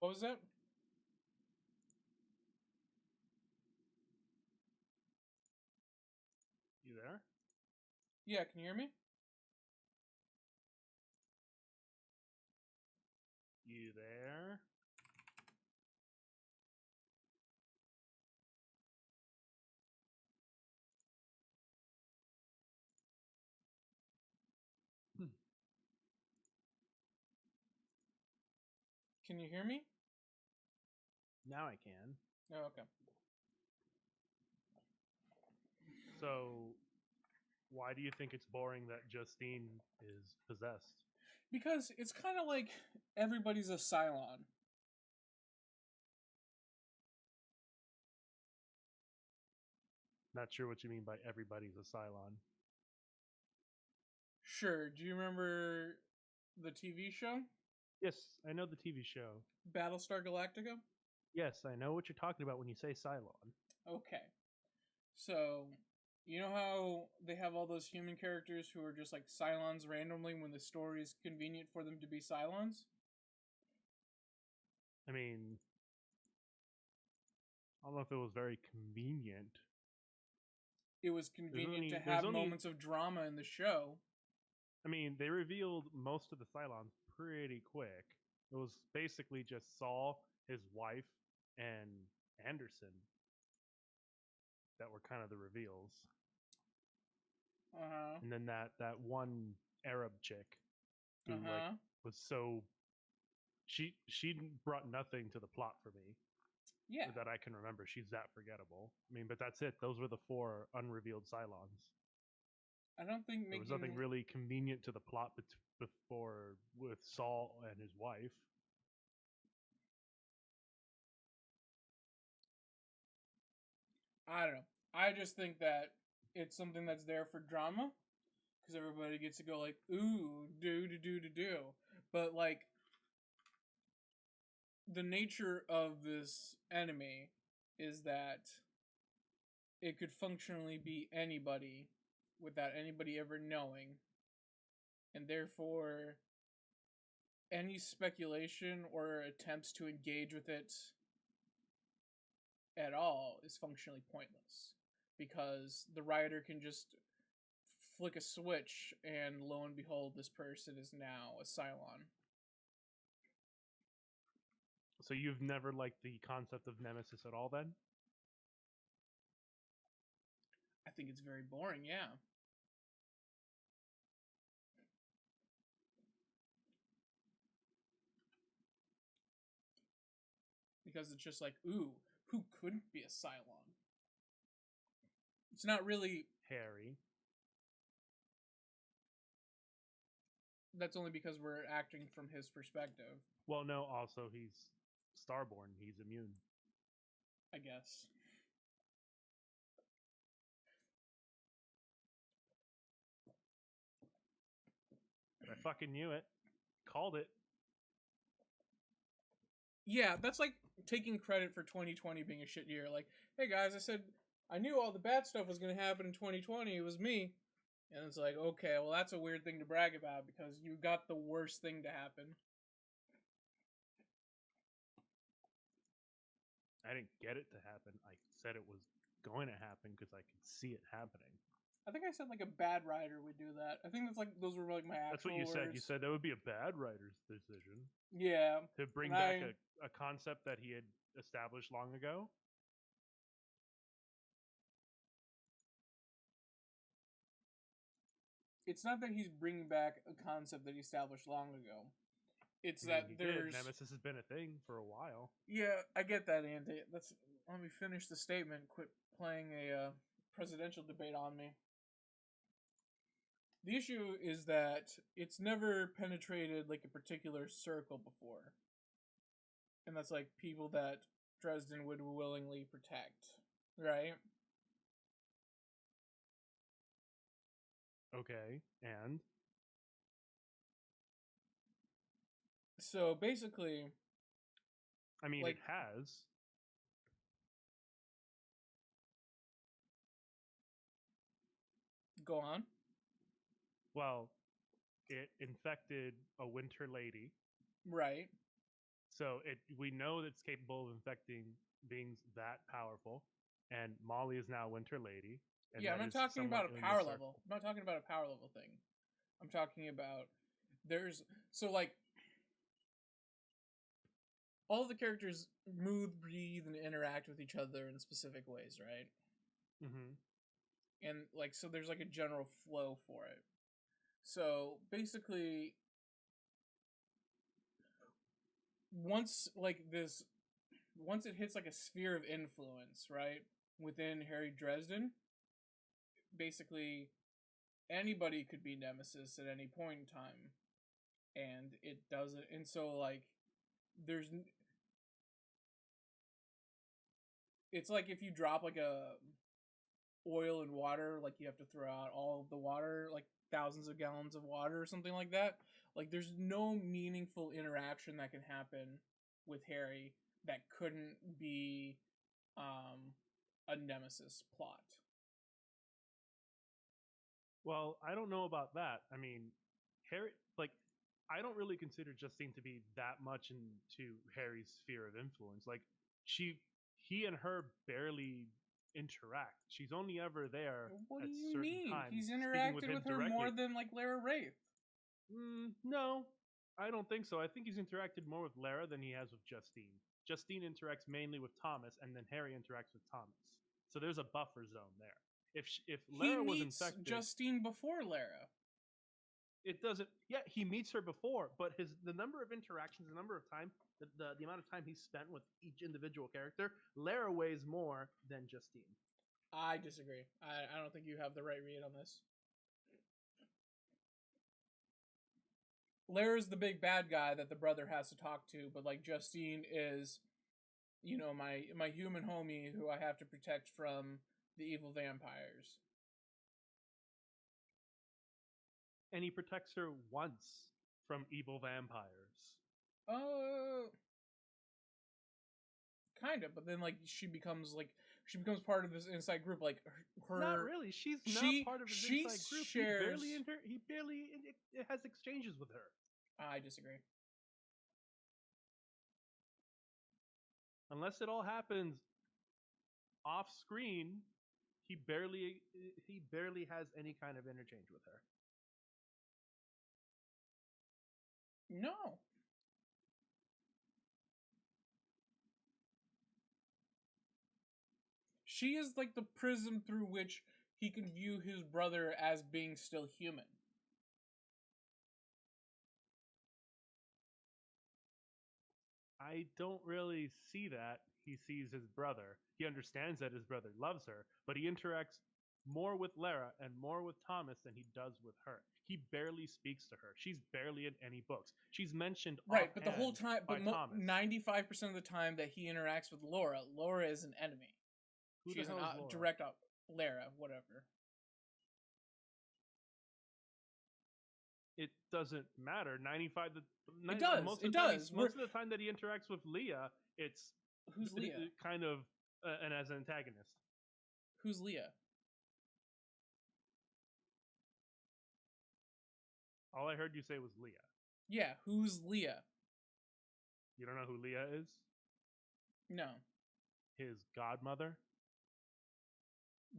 What was that? You there? Yeah, can you hear me? You there? Hmm. Can you hear me? Now I can. Oh, okay. So, why do you think it's boring that Justine is possessed? Because it's kind of like everybody's a Cylon. Not sure what you mean by everybody's a Cylon. Sure. Do you remember the TV show Yes, I know the TV show. Battlestar Galactica? Yes, I know what you're talking about when you say Cylon. Okay. So, you know how they have all those human characters who are just like Cylons randomly when the story is convenient for them to be Cylons? I mean, I don't know if it was very convenient. It was There's convenient to only, there's have only, moments of drama in the show. I mean, they revealed most of the Cylons pretty quick. It was basically just Saul, his wife, and Anderson that were kind of the reveals. Uh huh. And then that one Arab chick Uh who like huh. was so she brought nothing to the plot for me Yeah. that I can remember. She's that forgettable. I mean, but that's it. Those were the four unrevealed Cylons. I don't think There was nothing making. really convenient to the plot before with Saul and his wife. I don't know. I just think that it's something that's there for drama because everybody gets to go like, ooh, do. But like the nature of this enemy is that it could functionally be anybody without anybody ever knowing, and therefore any speculation or attempts to engage with it at all is functionally pointless because the writer can just flick a switch and lo and behold this person is now a Cylon. So you've never liked the concept of Nemesis at all, then? I think it's very boring, yeah. Because it's just like, ooh, who couldn't be a Cylon? It's not really. Harry. That's only because we're acting from his perspective, Well, no. Also, he's Starborn. He's immune. I guess. I fucking knew it. Called it. Yeah, that's like taking credit for 2020 being a shit year. Like, hey guys, I said I knew all the bad stuff was going to happen in 2020. It was me. And it's like, okay, well, that's a weird thing to brag about because you got the worst thing to happen. I didn't get it to happen. I said it was going to happen because I could see it happening. I think I said like a bad writer would do that. I think that's like those were like my That's what actual you said. You words. said that would be a bad writer's decision Yeah, to and bring back I a concept that he had established long ago. it's not that he's bringing back a concept that he established long ago. It's I mean, that he did. there's Nemesis has been a thing for a while. yeah, I get that, Andy. That's let me finish the statement. Quit playing a presidential debate on me. The issue is that it's never penetrated like a particular circle before, and that's like people that Dresden would willingly protect, right? Okay, and So basically, I mean, it like, has. go on. Well, it infected a winter lady, Right. So we know that it's capable of infecting beings that powerful, and Molly is now Winter Lady, and Yeah, I'm that not is talking somewhat about a in the power level. circle. I'm not talking about a power level thing. I'm talking about there's so like all of the characters move, breathe, and interact with each other in specific ways, right? Mm-hmm. And like so there's like a general flow for it. So basically once like this once it hits like a sphere of influence, right? Within Harry Dresden, basically anybody could be Nemesis at any point in time. And it doesn't and so like there's it's like if you drop like a oil and water, like you have to throw out all of the water, like thousands of gallons of water or something like that. Like there's no meaningful interaction that can happen with Harry that couldn't be um a Nemesis plot. Well, I don't know about that. I mean, Harry, like, I don't really consider Justine to be that much into Harry's sphere of influence. Like, she, he and her barely interact. She's only ever there What do at you certain mean? times, He's speaking with interacted him with her more directly. than like Lara Wraith. No, I don't think so. I think he's interacted more with Lara than he has with Justine. Justine interacts mainly with Thomas, and then Harry interacts with Thomas. So there's a buffer zone there. If He Lara was meets infected, Justine before Lara. it doesn't. Yeah, he meets her before, but the number of interactions, the number of time, the amount of time he spent with each individual character, Lara weighs more than Justine. I disagree. I don't think you have the right read on this. Lara's the big bad guy that the brother has to talk to, but like Justine is, you know, my human homie who I have to protect from the evil vampires. And he protects her once from evil vampires. Uh, kind of, but then like she becomes part of this inside group. Like Not her really. She's not part of his she inside group. shares. He barely has exchanges with her. I disagree. Unless it all happens off screen, he barely has any kind of interchange with her. No, she is like the prism through which he can view his brother as being still human. I don't really see that. He sees his brother. He understands that his brother loves her, but he interacts more with Lara and more with Thomas than he does with her. He barely speaks to her. She's barely in any books. She's mentioned Right, but the whole offhand time, by Thomas. 95% of the time that he interacts with Laura, Laura is an enemy. Who the She's hell is Laura? direct up Lara, whatever. It doesn't matter. 95 It does. most It of the time does. most of the time that he interacts with Leah, it's Who's Leah? kind of and as an antagonist. Who's Leah? All I heard you say was Leah. Yeah, who's Leah? You don't know who Leah is? No. His godmother.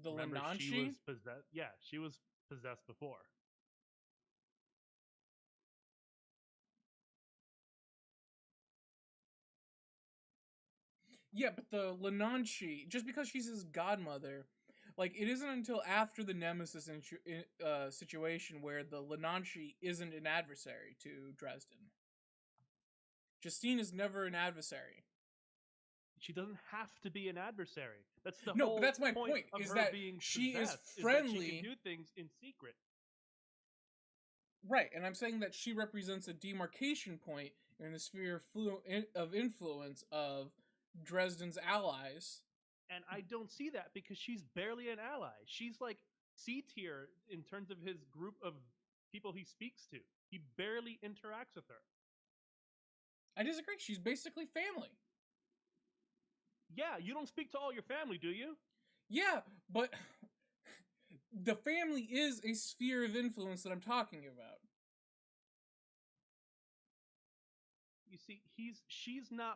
The Remember, she Lenanchi? was possessed. Yeah, she was possessed before. Yeah, but the Lenanchi, just because she's his godmother, like it isn't until after the Nemesis situation where the Lenanchi isn't an adversary to Dresden. Justine is never an adversary. She doesn't have to be an adversary. That's the No, whole but that's my point. of Is her that being she is possessed, friendly? Is that she can do things in secret. Right, and I'm saying that she represents a demarcation point in the sphere of influence of Dresden's allies. And I don't see that because she's barely an ally. She's like C tier in terms of his group of people he speaks to. He barely interacts with her. I disagree. She's basically family. Yeah, you don't speak to all your family, do you? Yeah, but the family is a sphere of influence that I'm talking about. You see, she's not